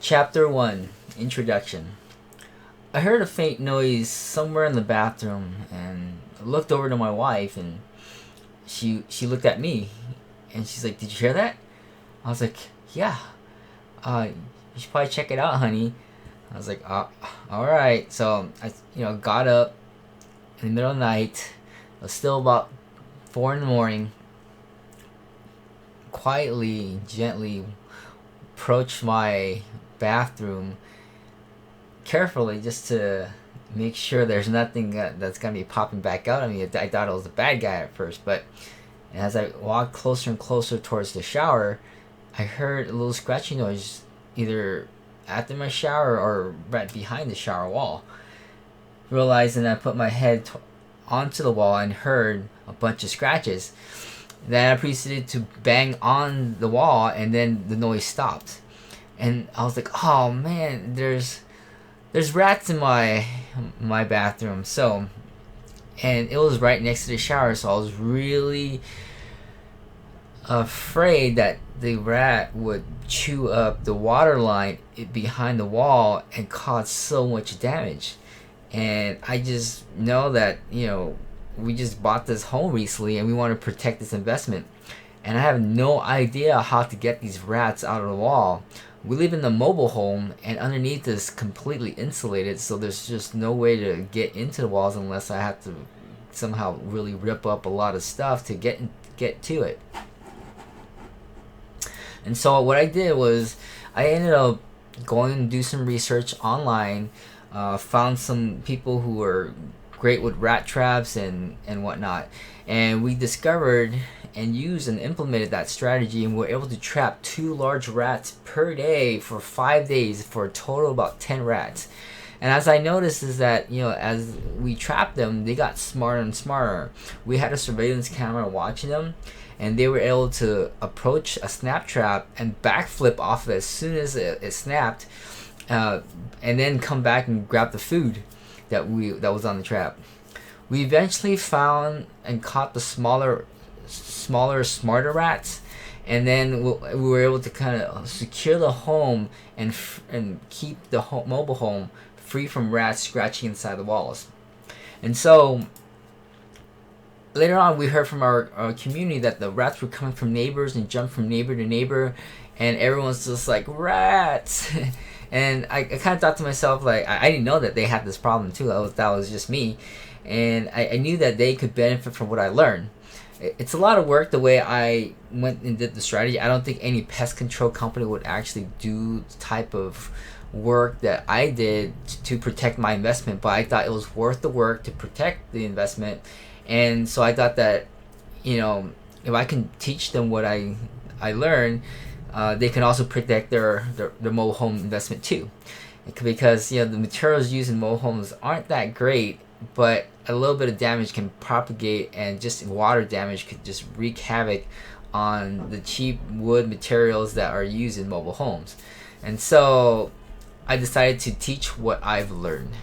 Chapter 1 Introduction. I heard a faint noise somewhere in the bathroom and I looked over to my wife and she looked at me and she's like, "Did you hear that?" I was like, "Yeah. You should probably check it out, honey." I was like, all right. So I got up in the middle of the night. It was still about 4 in the morning. Quietly, gently approached my bathroom carefully just to make sure there's nothing that's gonna be popping back out. I mean, I thought it was a bad guy at first, but as I walked closer and closer towards the shower, I heard a little scratchy noise either after my shower or right behind the shower wall. Realizing I put my head onto the wall and heard a bunch of scratches. Then I proceeded to bang on the wall, and then the noise stopped. And I was like, "Oh man, there's rats in my bathroom." So, and it was right next to the shower, so I was really afraid that the rat would chew up the water line behind the wall and cause so much damage. And I just know that we just bought this home recently and we want to protect this investment, and I have no idea how to get these rats out of the wall. We live in a mobile home and underneath is completely insulated, so there's just no way to get into the walls unless I have to somehow really rip up a lot of stuff to get to it. And so what I did was I ended up going and do some research online, found some people who were great with rat traps and whatnot, and we discovered and used and implemented that strategy, and we were able to trap 2 large rats per day for 5 days for a total of about 10 rats. And as I noticed is that as we trapped them, they got smarter and smarter. We had a surveillance camera watching them, and they were able to approach a snap trap and backflip off of it as soon as it snapped, and then come back and grab the food that was on the trap. We eventually found and caught the smaller, smarter rats, and then we were able to kind of secure the home and keep the mobile home free from rats scratching inside the walls. And so later on, we heard from our community that the rats were coming from neighbors and jumped from neighbor to neighbor, and everyone's just like, "Rats!" And I kind of thought to myself, like, I didn't know that they had this problem too. That was just me. And I knew that they could benefit from what I learned. It's a lot of work the way I went and did the strategy. I don't think any pest control company would actually do the type of work that I did to protect my investment, but I thought it was worth the work to protect the investment. And so I thought that, if I can teach them what I learned, they can also protect their mobile home investment too. Because the materials used in mobile homes aren't that great, but a little bit of damage can propagate, and just water damage could just wreak havoc on the cheap wood materials that are used in mobile homes. And so I decided to teach what I've learned.